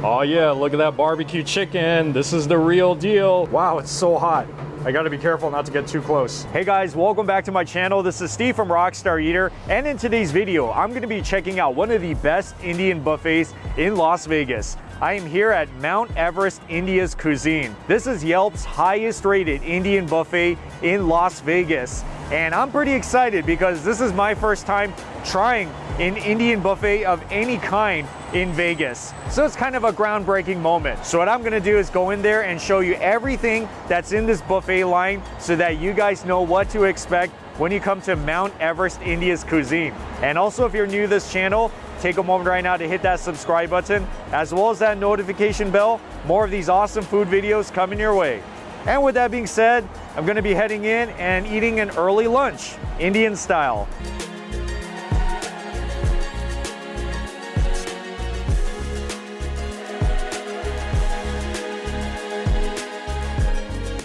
Oh yeah, look at that barbecue chicken. This is the real deal. Wow, it's so hot. I gotta be careful not to get too close. Hey guys, welcome back to my channel. This is Steve from Rockstar Eater, and in today's video, I'm gonna be checking out one of the best Indian buffets in Las Vegas. I am here at Mount Everest India's Cuisine. This is Yelp's highest rated Indian buffet in Las Vegas. And I'm pretty excited because this is my first time trying an Indian buffet of any kind in Vegas. So it's kind of a groundbreaking moment. So what I'm gonna do is go in there and show you everything that's in this buffet line so that you guys know what to expect when you come to Mount Everest India's Cuisine. And also, if you're new to this channel, take a moment right now to hit that subscribe button, as well as that notification bell. More of these awesome food videos coming your way. And with that being said, I'm gonna be heading in and eating an early lunch, Indian style.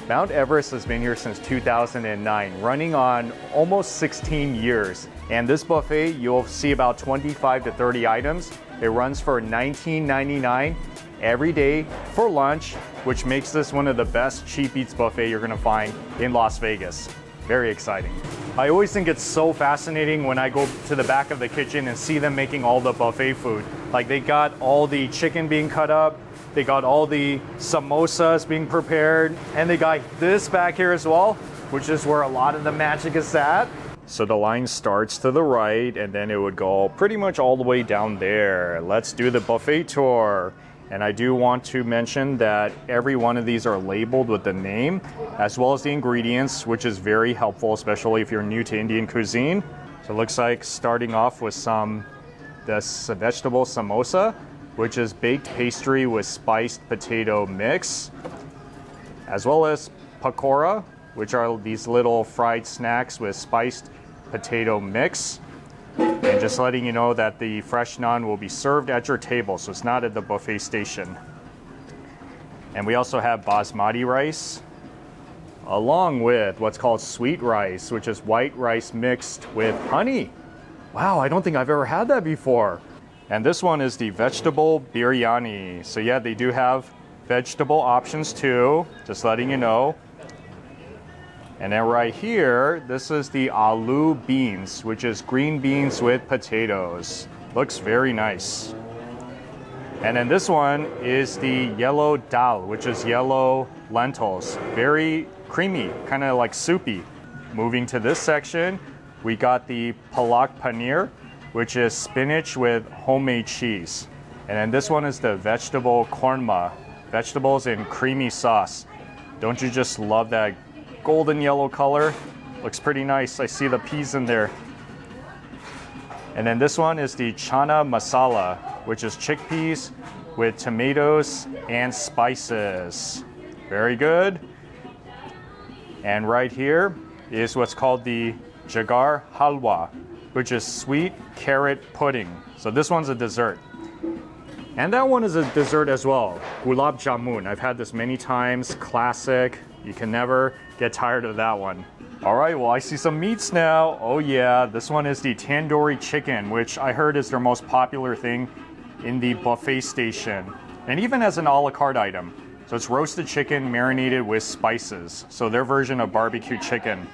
Mount Everest has been here since 2009, running on almost 16 years. And this buffet, you'll see about 25 to 30 items. It runs for $19.99 every day for lunch, which makes this one of the best cheap eats buffet you're gonna find in Las Vegas. Very exciting. I always think it's so fascinating when I go to the back of the kitchen and see them making all the buffet food. Like, they got all the chicken being cut up, they got all the samosas being prepared, and they got this back here as well, which is where a lot of the magic is at. So the line starts to the right, and then it would go pretty much all the way down there. Let's do the buffet tour. And I do want to mention that every one of these are labeled with the name, as well as the ingredients, which is very helpful, especially if you're new to Indian cuisine. So it looks like starting off with this vegetable samosa, which is baked pastry with spiced potato mix, as well as pakora, which are these little fried snacks with spiced potato mix. And just letting you know that the fresh naan will be served at your table, so it's not at the buffet station. And we also have basmati rice, along with what's called sweet rice, which is white rice mixed with honey. Wow, I don't think I've ever had that before. And this one is the vegetable biryani. So yeah, they do have vegetable options too, just letting you know. And then right here, this is the aloo beans, which is green beans with potatoes. Looks very nice. And then this one is the yellow dal, which is yellow lentils. Very creamy, kind of like soupy. Moving to this section, we got the palak paneer, which is spinach with homemade cheese. And then this one is the vegetable korma, vegetables in creamy sauce. Don't you just love that golden yellow color? Looks pretty nice. I see the peas in there. And then this one is the chana masala, which is chickpeas with tomatoes and spices. Very good. And right here is what's called the jagar halwa, which is sweet carrot pudding. So this one's a dessert. And that one is a dessert as well, gulab jamun. I've had this many times, classic. You can never get tired of that one. All right, well, I see some meats now. Oh yeah, this one is the tandoori chicken, which I heard is their most popular thing in the buffet station, and even as an a la carte item. So it's roasted chicken marinated with spices. So their version of barbecue chicken.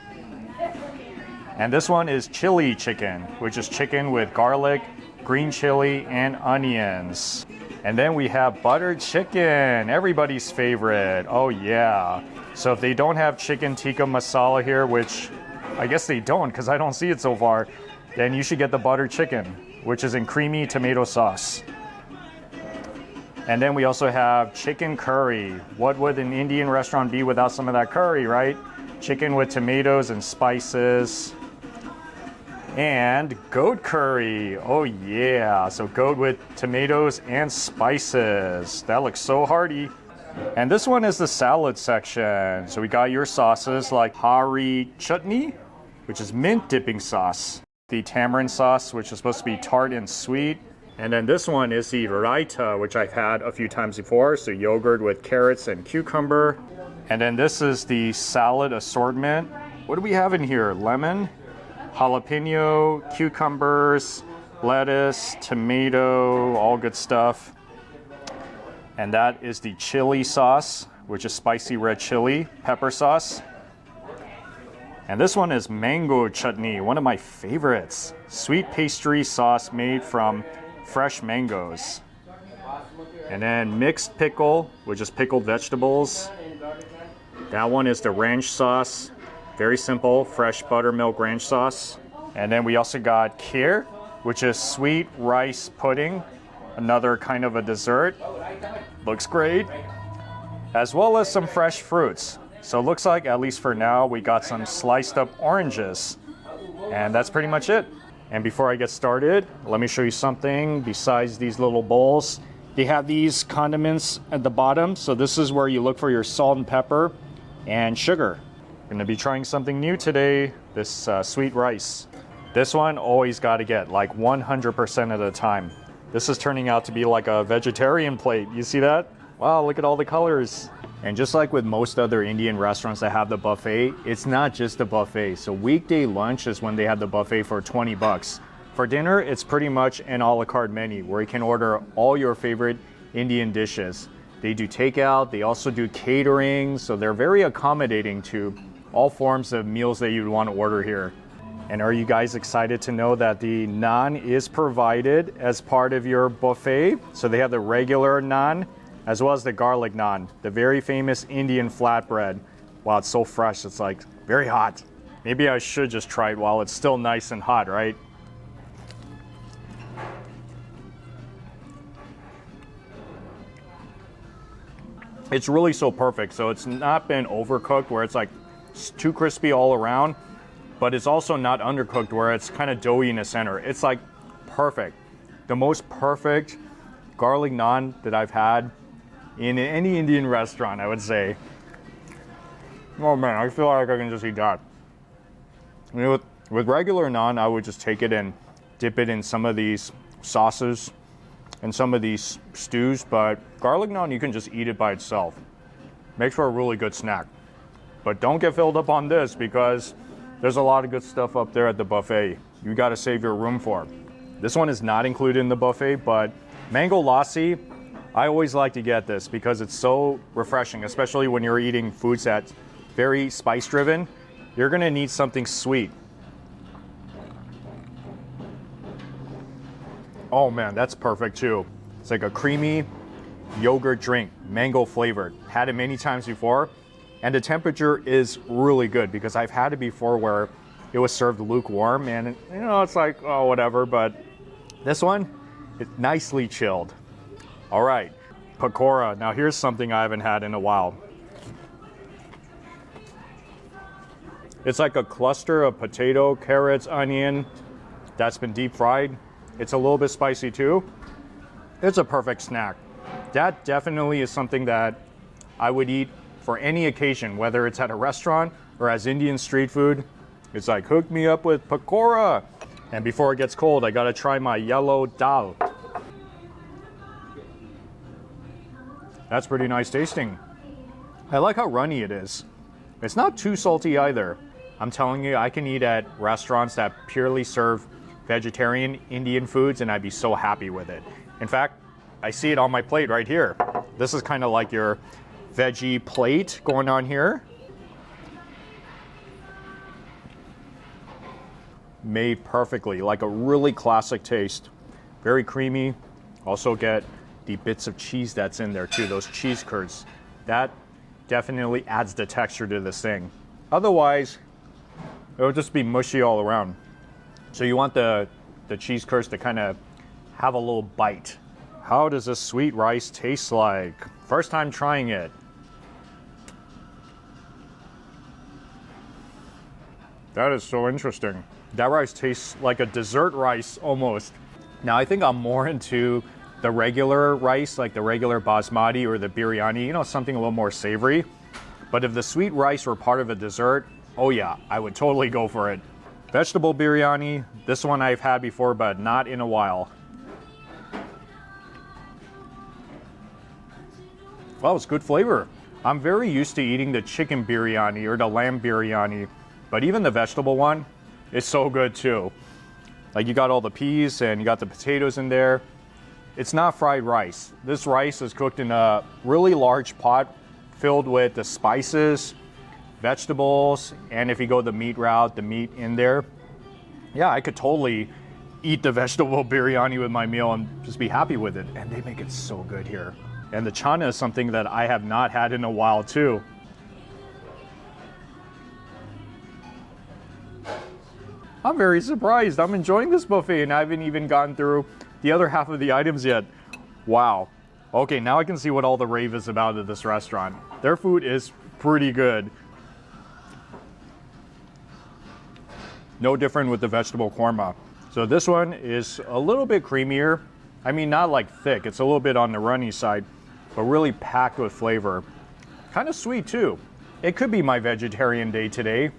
And this one is chili chicken, which is chicken with garlic, green chili, and onions. And then we have buttered chicken, everybody's favorite. Oh yeah. So if they don't have chicken tikka masala here, which I guess they don't because I don't see it so far, then you should get the buttered chicken, which is in creamy tomato sauce. And then we also have chicken curry. What would an Indian restaurant be without some of that curry, right? Chicken with tomatoes and spices. And goat curry. Oh yeah, so goat with tomatoes and spices. That looks so hearty. And this one is the salad section. So we got your sauces like hari chutney, which is mint dipping sauce. The tamarind sauce, which is supposed to be tart and sweet. And then this one is the raita, which I've had a few times before. So yogurt with carrots and cucumber. And then this is the salad assortment. What do we have in here? Lemon, jalapeno, cucumbers, lettuce, tomato, all good stuff. And that is the chili sauce, which is spicy red chili pepper sauce. And this one is mango chutney, one of my favorites. Sweet pastry sauce made from fresh mangoes. And then mixed pickle, which is pickled vegetables. That one is the ranch sauce. Very simple, fresh buttermilk ranch sauce. And then we also got kheer, which is sweet rice pudding. Another kind of a dessert. Looks great. As well as some fresh fruits. So it looks like, at least for now, we got some sliced up oranges. And that's pretty much it. And before I get started, let me show you something besides these little bowls. They have these condiments at the bottom. So this is where you look for your salt and pepper and sugar. I'm gonna be trying something new today, this sweet rice. This one always gotta get, like 100% of the time. This is turning out to be like a vegetarian plate. You see that? Wow, look at all the colors. And just like with most other Indian restaurants that have the buffet, it's not just a buffet. So weekday lunch is when they have the buffet for 20 bucks. For dinner, it's pretty much an a la carte menu where you can order all your favorite Indian dishes. They do takeout, they also do catering, so they're very accommodating to all forms of meals that you'd want to order here. And are you guys excited to know that the naan is provided as part of your buffet? So they have the regular naan, as well as the garlic naan, the very famous Indian flatbread. Wow, it's so fresh, it's like very hot. Maybe I should just try it while it's still nice and hot, right? It's really so perfect. So it's not been overcooked where it's like too crispy all around, but it's also not undercooked where it's kind of doughy in the center. It's like perfect. The most perfect garlic naan that I've had in any Indian restaurant, I would say. Oh man, I feel like I can just eat that. I mean, with regular naan, I would just take it and dip it in some of these sauces and some of these stews, but garlic naan, you can just eat it by itself. Makes for a really good snack. But don't get filled up on this because there's a lot of good stuff up there at the buffet. You gotta save your room for. This one is not included in the buffet, but mango lassi, I always like to get this because it's so refreshing, especially when you're eating foods that's very spice driven. You're gonna need something sweet. Oh man, that's perfect too. It's like a creamy yogurt drink, mango flavored. Had it many times before, and the temperature is really good because I've had it before where it was served lukewarm and you know, it's like, oh, whatever, but this one, it's nicely chilled. All right, pakora. Now here's something I haven't had in a while. It's like a cluster of potato, carrots, onion that's been deep fried. It's a little bit spicy too. It's a perfect snack. That definitely is something that I would eat for any occasion, whether it's at a restaurant or as Indian street food. It's like, hook me up with pakora. And before it gets cold, I gotta try my yellow dal. That's pretty nice tasting. I like how runny it is. It's not too salty either. I'm telling you, I can eat at restaurants that purely serve vegetarian Indian foods and I'd be so happy with it. In fact, I see it on my plate right here. This is kind of like your veggie plate going on here. Made perfectly, like a really classic taste. Very creamy. Also get the bits of cheese that's in there too, those cheese curds. That definitely adds the texture to this thing. Otherwise, it'll just be mushy all around. So you want the cheese curds to kind of have a little bite. How does this sweet rice taste like? First time trying it. That is so interesting. That rice tastes like a dessert rice almost. Now I think I'm more into the regular rice, like the regular basmati or the biryani, you know, something a little more savory. But if the sweet rice were part of a dessert, oh yeah, I would totally go for it. Vegetable biryani, this one I've had before, but not in a while. Well, it's good flavor. I'm very used to eating the chicken biryani or the lamb biryani, but even the vegetable one is so good too. Like you got all the peas and you got the potatoes in there. it's not fried rice. This rice is cooked in a really large pot filled with the spices, vegetables, and if you go the meat route, the meat in there. Yeah, I could totally eat the vegetable biryani with my meal and just be happy with it. And they make it so good here. And the chana is something that I have not had in a while too. I'm very surprised. I'm enjoying this buffet and I haven't even gotten through the other half of the items yet. Wow. Okay, now I can see what all the rave is about at this restaurant. Their food is pretty good. No different with the vegetable korma. So this one is a little bit creamier. I mean, not like thick. It's a little bit on the runny side, but really packed with flavor. Kind of sweet too. It could be my vegetarian day today,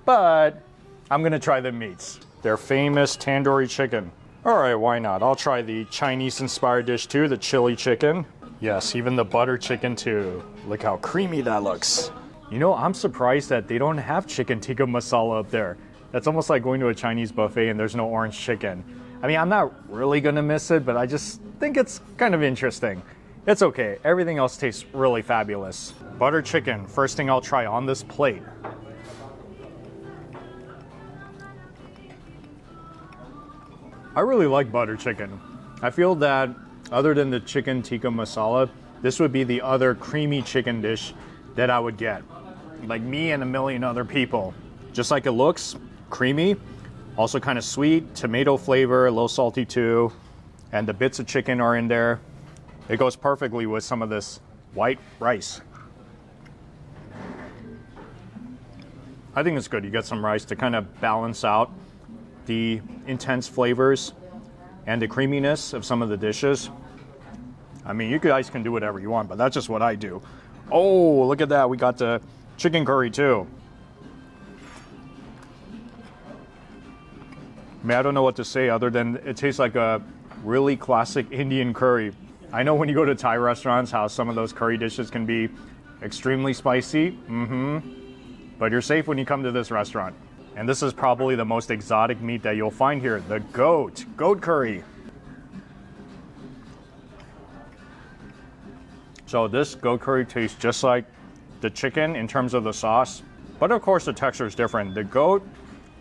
but I'm gonna try the meats. Their famous tandoori chicken. All right, why not? I'll try the Chinese-inspired dish too, the chili chicken. Yes, even the butter chicken too. Look how creamy that looks. You know, I'm surprised that they don't have chicken tikka masala up there. That's almost like going to a Chinese buffet and there's no orange chicken. I mean, I'm not really gonna miss it, but I just think it's kind of interesting. It's okay, everything else tastes really fabulous. Butter chicken, first thing I'll try on this plate. I really like butter chicken. I feel that other than the chicken tikka masala, this would be the other creamy chicken dish that I would get. Like me and a million other people. Just like it looks, creamy, also kind of sweet, tomato flavor, a little salty too, and the bits of chicken are in there. It goes perfectly with some of this white rice. I think it's good. You get some rice to kind of balance out the intense flavors and the creaminess of some of the dishes. I mean, you guys can do whatever you want, but that's just what I do. Oh, look at that. We got the chicken curry too. I mean, I don't know what to say other than it tastes like a really classic Indian curry. I know when you go to Thai restaurants how some of those curry dishes can be extremely spicy. But you're safe when you come to this restaurant. And this is probably the most exotic meat that you'll find here, the goat curry. So this goat curry tastes just like the chicken in terms of the sauce, but of course the texture is different. The goat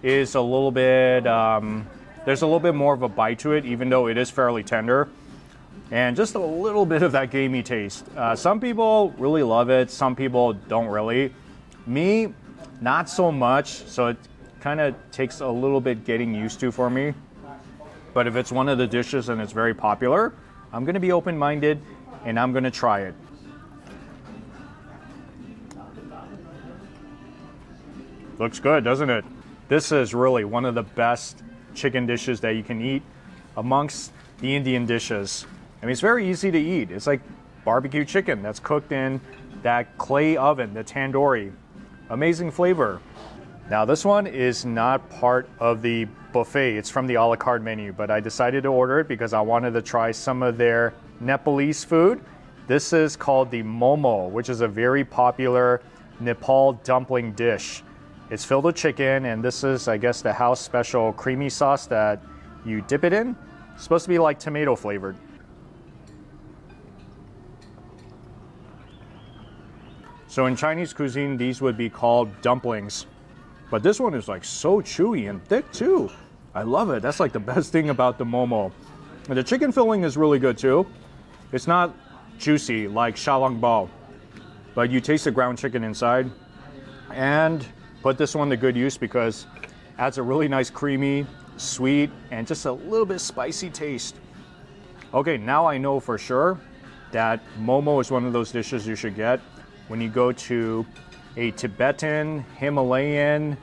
is a little bit, there's a little bit more of a bite to it, even though it is fairly tender. And just a little bit of that gamey taste. Some people really love it, some people don't really. Me, not so much, so it kind of takes a little bit getting used to for me. But if it's one of the dishes and it's very popular, I'm gonna be open-minded and I'm gonna try it. Looks good, doesn't it? This is really one of the best chicken dishes that you can eat amongst the Indian dishes. I mean, it's very easy to eat. It's like barbecue chicken that's cooked in that clay oven, the tandoori. Amazing flavor. Now this one is not part of the buffet. It's from the a la carte menu, but I decided to order it because I wanted to try some of their Nepalese food. This is called the momo, which is a very popular Nepal dumpling dish. It's filled with chicken, and this is, I guess, the house special creamy sauce that you dip it in. It's supposed to be like tomato flavored. So in Chinese cuisine, these would be called dumplings. But this one is like so chewy and thick too. I love it. That's like the best thing about the momo. And the chicken filling is really good too. It's not juicy like xiaolongbao, but you taste the ground chicken inside. And put this one to good use because it adds a really nice creamy, sweet, and just a little bit spicy taste. Okay, now I know for sure that momo is one of those dishes you should get when you go to a Tibetan, Himalayan,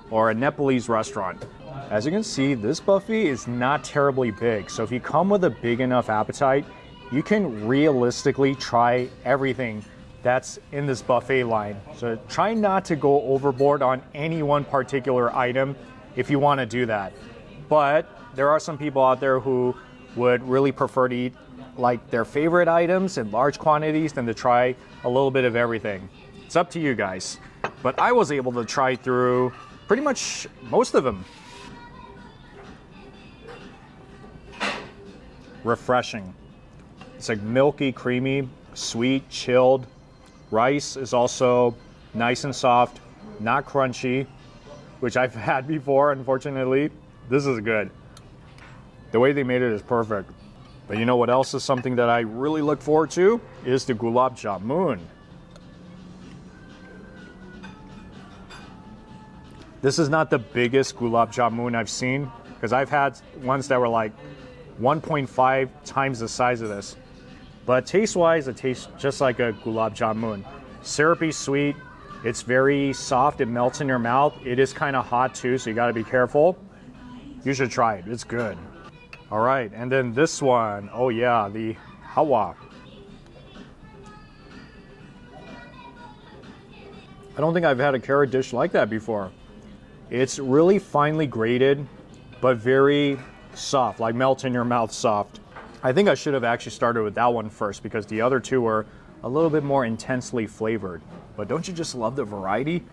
or a Nepalese restaurant. As you can see, this buffet is not terribly big. So if you come with a big enough appetite, you can realistically try everything that's in this buffet line. So try not to go overboard on any one particular item if you want to do that. But there are some people out there who would really prefer to eat like their favorite items in large quantities than to try a little bit of everything. It's up to you guys. But I was able to try through pretty much most of them. Refreshing. It's like milky, creamy, sweet, chilled. Rice is also nice and soft, not crunchy, which I've had before, unfortunately. This is good. The way they made it is perfect. But you know what else is something that I really look forward to? Is the gulab jamun. This is not the biggest gulab jamun I've seen, because I've had ones that were like 1.5 times the size of this. But taste-wise, it tastes just like a gulab jamun. Syrupy, sweet. It's very soft. It melts in your mouth. It is kind of hot too, so you got to be careful. You should try it. It's good. All right, and then this one. Oh yeah, the hawa. I don't think I've had a carrot dish like that before. It's really finely grated, but very soft, like melt in your mouth soft. I think I should have actually started with that one first because the other two were a little bit more intensely flavored. But don't you just love the variety?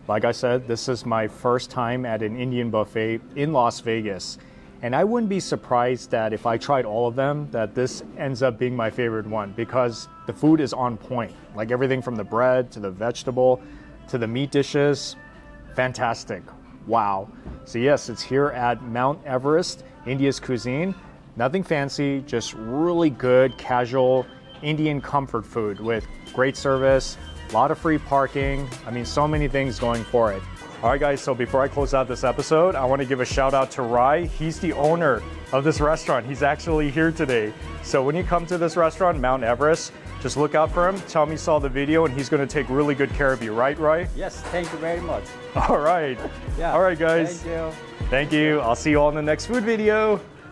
Like I said, this is my first time at an Indian buffet in Las Vegas. And I wouldn't be surprised that if I tried all of them, that this ends up being my favorite one because the food is on point. Like everything from the bread to the vegetable to the meat dishes, fantastic. Wow. So yes, it's here at Mount Everest, India's Cuisine. Nothing fancy, just really good, casual Indian comfort food with great service, a lot of free parking. I mean, so many things going for it. All right, guys, so before I close out this episode, I want to give a shout out to Rai. He's the owner of this restaurant. He's actually here today. So when you come to this restaurant, Mount Everest, just look out for him. Tell him you saw the video and he's going to take really good care of you. Right, Rai? Yes, thank you very much. All right. Yeah. All right, guys. Thank you. Thank you. I'll see you all in the next food video.